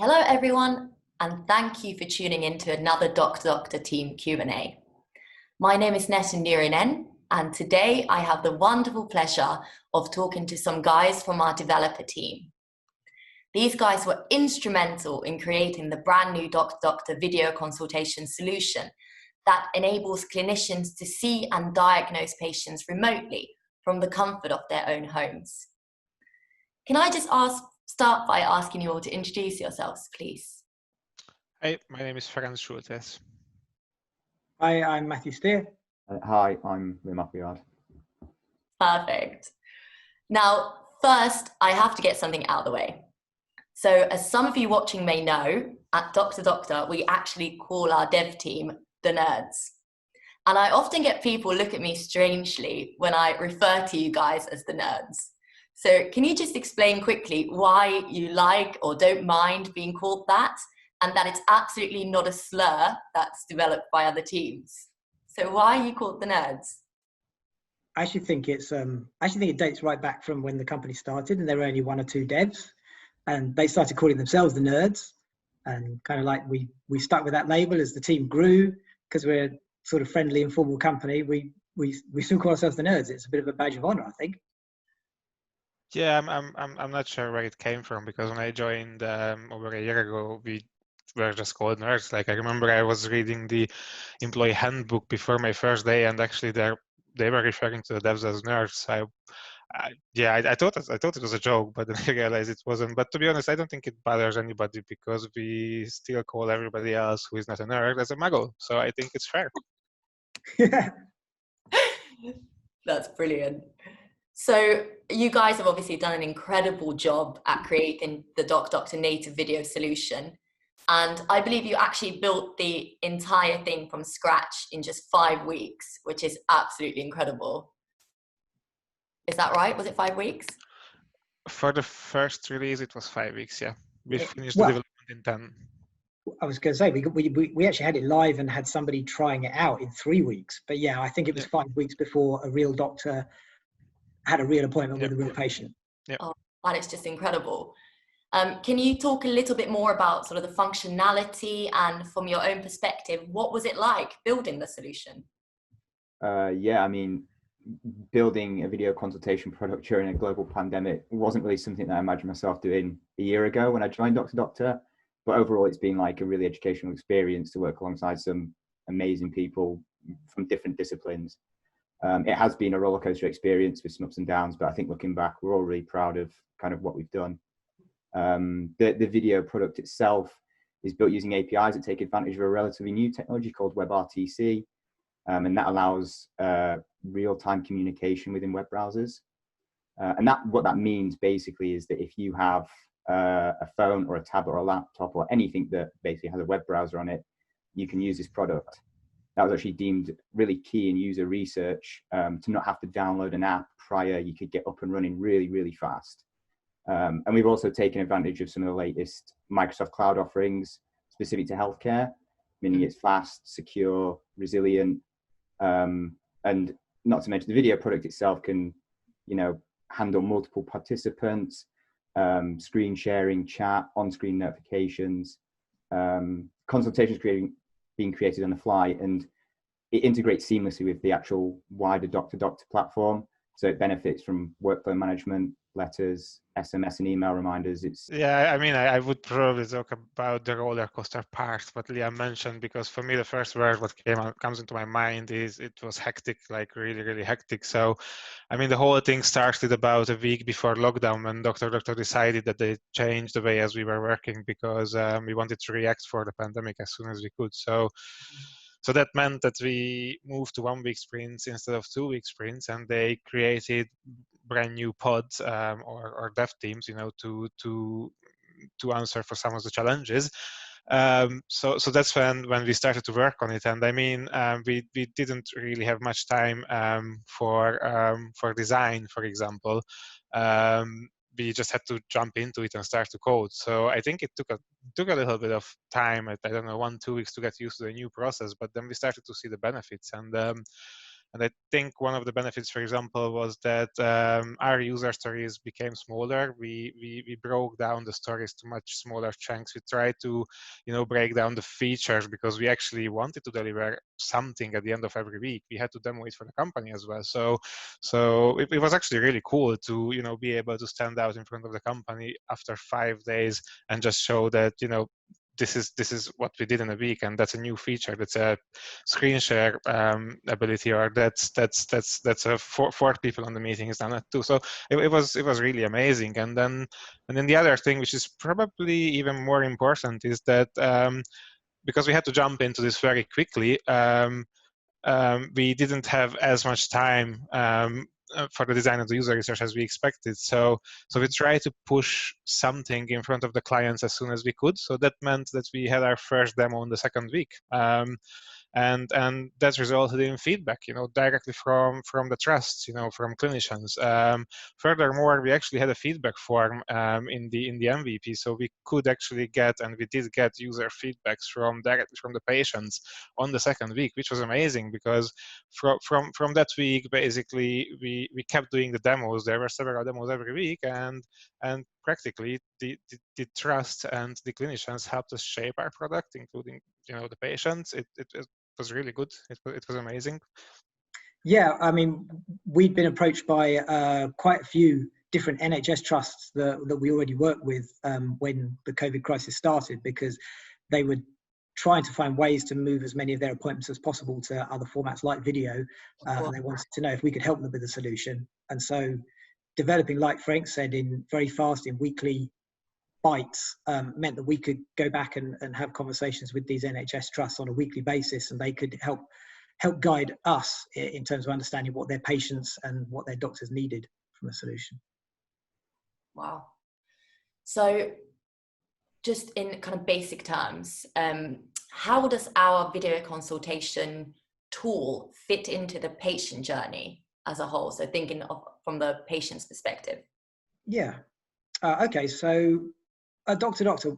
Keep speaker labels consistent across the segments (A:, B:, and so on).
A: Hello everyone, and thank you for tuning in to another DrDoctor team Q&A. My name is Netta Nyrhinen, and today I have the wonderful pleasure of talking to some guys from our developer team. These guys were instrumental in creating the brand new DrDoctor video consultation solution that enables clinicians to see and diagnose patients remotely from the comfort of their own homes. Can I just start by asking you all to introduce yourselves, please?
B: Hey, my name is Ferenc Schultesz.
C: Hi, I'm Matthew Steer.
D: Hi, I'm Appleyard.
A: Perfect. Now, first, I have to get something out of the way. So, as some of you watching may know, at DrDoctor, we actually call our dev team the nerds. And I often get people look at me strangely when I refer to you guys as the nerds. So can you just explain quickly why you like or don't mind being called that, and that it's absolutely not a slur that's developed by other teams? So why are you called the nerds?
C: I actually think it dates right back from when the company started, and there were only one or two devs, and they started calling themselves the nerds, and kind of like we stuck with that label as the team grew, because we're a sort of friendly, informal company. We still call ourselves the nerds. It's a bit of a badge of honor, I think.
B: Yeah, I'm not sure where it came from, because when I joined over a year ago, we were just called nerds. Like, I remember I was reading the employee handbook before my first day, and actually they were referring to the devs as nerds. I thought it was a joke, but then I realized it wasn't. But to be honest, I don't think it bothers anybody, because we still call everybody else who is not a nerd as a muggle. So I think it's fair.
C: Yeah.
A: That's brilliant. So you guys have obviously done an incredible job at creating the DrDoctor native video solution. And I believe you actually built the entire thing from scratch in just 5 weeks, which is absolutely incredible. Is that right? Was it 5 weeks?
B: For the first release, it was 5 weeks, yeah. We finished
C: Well,
B: the development in 10.
C: I was going to say, we actually had it live and had somebody trying it out in 3 weeks. But yeah, I think it was 5 weeks before a real doctor had a real appointment with a real patient.
B: Yeah.
A: Oh, that is just incredible. Can you talk a little bit more about sort of the functionality, and from your own perspective, what was it like building the solution?
D: Yeah, I mean, building a video consultation product during a global pandemic wasn't really something that I imagined myself doing a year ago when I joined DrDoctor. But overall, it's been like a really educational experience to work alongside some amazing people from different disciplines. It has been a roller coaster experience with some ups and downs, but I think looking back, we're all really proud of kind of what we've done. The video product itself is built using APIs that take advantage of a relatively new technology called WebRTC, and that allows real-time communication within web browsers. And what that means basically is that if you have a phone or a tablet or a laptop or anything that basically has a web browser on it, you can use this product. That was actually deemed really key in user research, to not have to download an app prior. You could get up and running really, really fast. And we've also taken advantage of some of the latest Microsoft Cloud offerings specific to healthcare, meaning it's fast, secure, resilient, and not to mention the video product itself can, handle multiple participants, screen sharing, chat, on-screen notifications, consultations being created on the fly, and it integrates seamlessly with the actual wider DrDoctor platform. So it benefits from workflow management, letters, SMS and email reminders.
B: Yeah, I mean, I would probably talk about the roller coaster part, what Liam mentioned, because for me, the first word what comes into my mind is it was hectic, like really, really hectic. So, I mean, the whole thing started about a week before lockdown when DrDoctor decided that they changed the way as we were working, because we wanted to react for the pandemic as soon as we could. So that meant that we moved to 1 week sprints instead of 2 week sprints, and they created brand new pods or dev teams, to answer for some of the challenges. So that's when we started to work on it. And I mean, we didn't really have much time for design, for example. We just had to jump into it and start to code. So I think it took a little bit of time, I don't know, 1-2 weeks to get used to the new process, but then we started to see the benefits. And And I think one of the benefits, for example, was that our user stories became smaller. We broke down the stories to much smaller chunks. We tried to, break down the features because we actually wanted to deliver something at the end of every week. We had to demo it for the company as well. So it was actually really cool to, be able to stand out in front of the company after 5 days and just show that, this is what we did in a week, and that's a new feature. That's a screen share ability, or that's a four people on the meeting is done that too. So it was really amazing. And then the other thing, which is probably even more important, is that because we had to jump into this very quickly, we didn't have as much time for the design of the user research as we expected. So we tried to push something in front of the clients as soon as we could. So that meant that we had our first demo in the second week. And that resulted in feedback, directly from the trusts, from clinicians. Furthermore, we actually had a feedback form in the MVP, so we could actually get, and we did get, user feedbacks directly from the patients on the second week, which was amazing because from that week, basically, we kept doing the demos. There were several demos every week, and practically the trust and the clinicians helped us shape our product, including the patients. It was really good. It was amazing.
C: Yeah, I mean, we'd been approached by quite a few different NHS trusts that we already worked with when the COVID crisis started, because they were trying to find ways to move as many of their appointments as possible to other formats like video, and they wanted to know if we could help them with a solution. And so developing, like Ferenc said, in very fast, in weekly bites, meant that we could go back and have conversations with these NHS trusts on a weekly basis, and they could help guide us in terms of understanding what their patients and what their doctors needed from a solution.
A: Wow. So just in kind of basic terms, how does our video consultation tool fit into the patient journey as a whole? So thinking from the patient's perspective.
C: Yeah. Okay. So DrDoctor,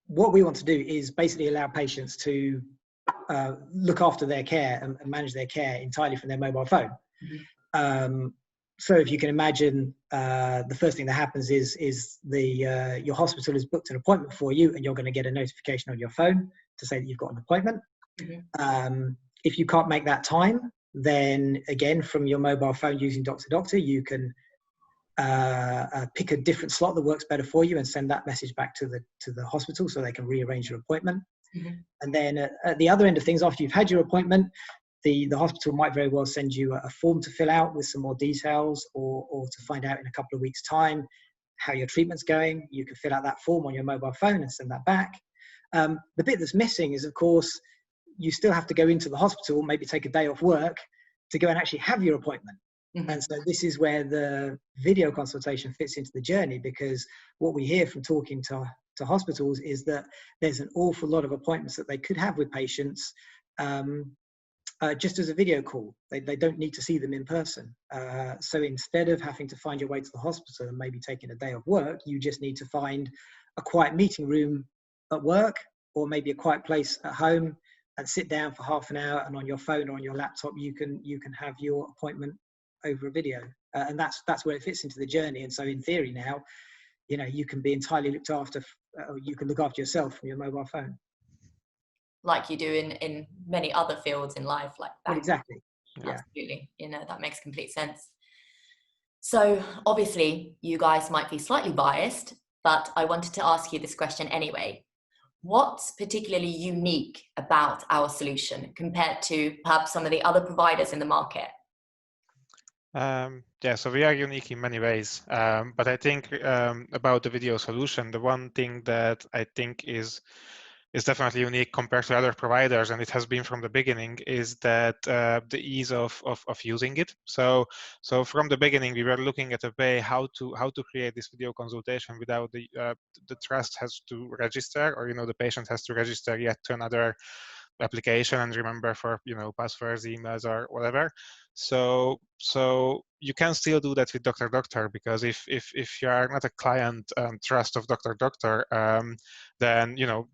C: what we want to do is basically allow patients to look after their care and manage their care entirely from their mobile phone. Mm-hmm. So if you can imagine, the first thing that happens is your hospital has booked an appointment for you, and you're going to get a notification on your phone to say that you've got an appointment. Mm-hmm. If you can't make that time, then again, from your mobile phone using DrDoctor, you can pick a different slot that works better for you and send that message back to the hospital so they can rearrange your appointment. Mm-hmm. And then at the other end of things, after you've had your appointment, the hospital might very well send you a form to fill out with some more details, or to find out in a couple of weeks' time how your treatment's going. You can fill out that form on your mobile phone and send that back. The bit that's missing is, of course, you still have to go into the hospital, maybe take a day off work to go and actually have your appointment. Mm-hmm. And so this is where the video consultation fits into the journey, because what we hear from talking to hospitals is that there's an awful lot of appointments that they could have with patients just as a video call. They don't need to see them in person. So instead of having to find your way to the hospital and maybe taking a day off work, you just need to find a quiet meeting room at work, or maybe a quiet place at home, and sit down for half an hour, and on your phone or on your laptop you can have your appointment over a video. And that's where it fits into the journey. And so in theory now, you can be entirely looked after, you can look after yourself from your mobile phone,
A: like you do in many other fields in life, like that.
C: Well, exactly.
A: Yeah. Absolutely. That makes complete sense. So obviously you guys might be slightly biased, but I wanted to ask you this question anyway. What's particularly unique about our solution compared to perhaps some of the other providers in the market?
B: So we are unique in many ways, but I think about the video solution, the one thing that I think is definitely unique compared to other providers, and it has been from the beginning, is that the ease of using it. So from the beginning, we were looking at a way how to create this video consultation without the trust has to register, or the patient has to register yet to another application and remember for passwords, emails, or whatever. So you can still do that with DrDoctor, because if you are not a client trust of DrDoctor, then you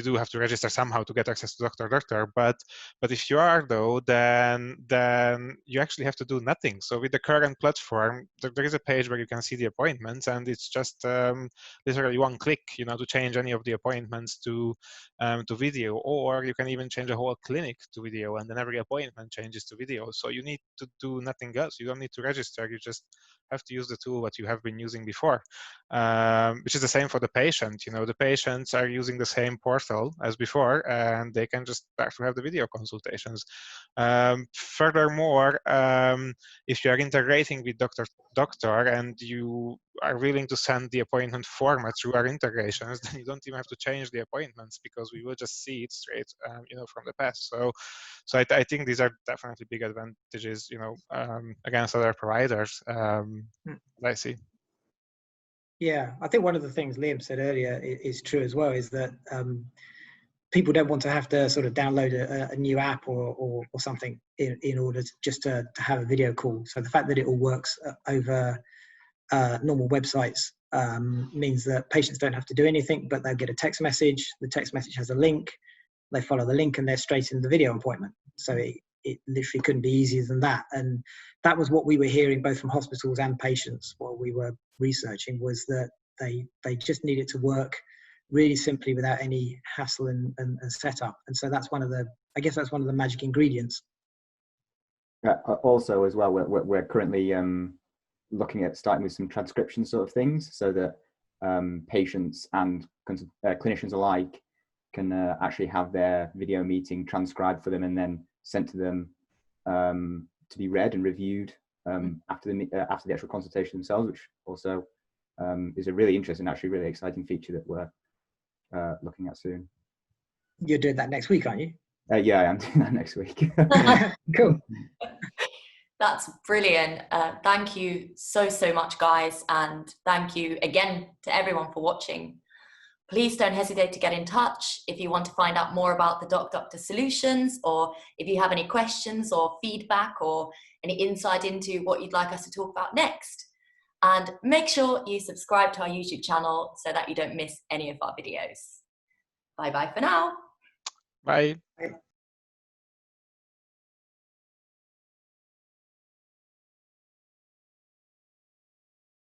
B: do have to register somehow to get access to DrDoctor. But if you are, though, then you actually have to do nothing. So with the current platform, there is a page where you can see the appointments, and it's just literally one click, to change any of the appointments to video, or you can even change a whole clinic to video, and then every appointment changes to video. So you need to do nothing else. You don't need to register. You just have to use the tool that you have been using before, which is the same for the patient. The patients are using the same portal as before, and they can just start to have the video consultations. Furthermore, if you are integrating with DrDoctor and you are willing to send the appointment format through our integrations, then you don't even have to change the appointments, because we will just see it straight, from the past. So I think these are definitely big advantages, against other providers that I see.
C: Yeah, I think one of the things Liam said earlier is true as well, is that people don't want to have to sort of download a new app or something in order to have a video call. So the fact that it all works over normal websites means that patients don't have to do anything, but they'll get a text message. The text message has a link. They follow the link and they're straight in the video appointment. So it literally couldn't be easier than that. And that was what we were hearing both from hospitals and patients while we were researching, was that they just need it to work really simply without any hassle and setup. And so that's one of the magic ingredients.
D: Also as well, we're currently looking at starting with some transcription sort of things, so that patients and clinicians alike can actually have their video meeting transcribed for them and then sent to them to be read and reviewed after the actual consultation themselves, which also is a really interesting, actually really exciting feature that we're looking at soon.
C: You're doing that next week, aren't you?
D: Yeah, I am doing that next week.
C: Cool.
A: That's brilliant. Thank you so much, guys. And thank you again to everyone for watching. Please don't hesitate to get in touch if you want to find out more about the DrDoctor solutions, or if you have any questions or feedback or any insight into what you'd like us to talk about next. And make sure you subscribe to our YouTube channel so that you don't miss any of our videos. Bye-bye for now.
B: Bye.
C: Bye.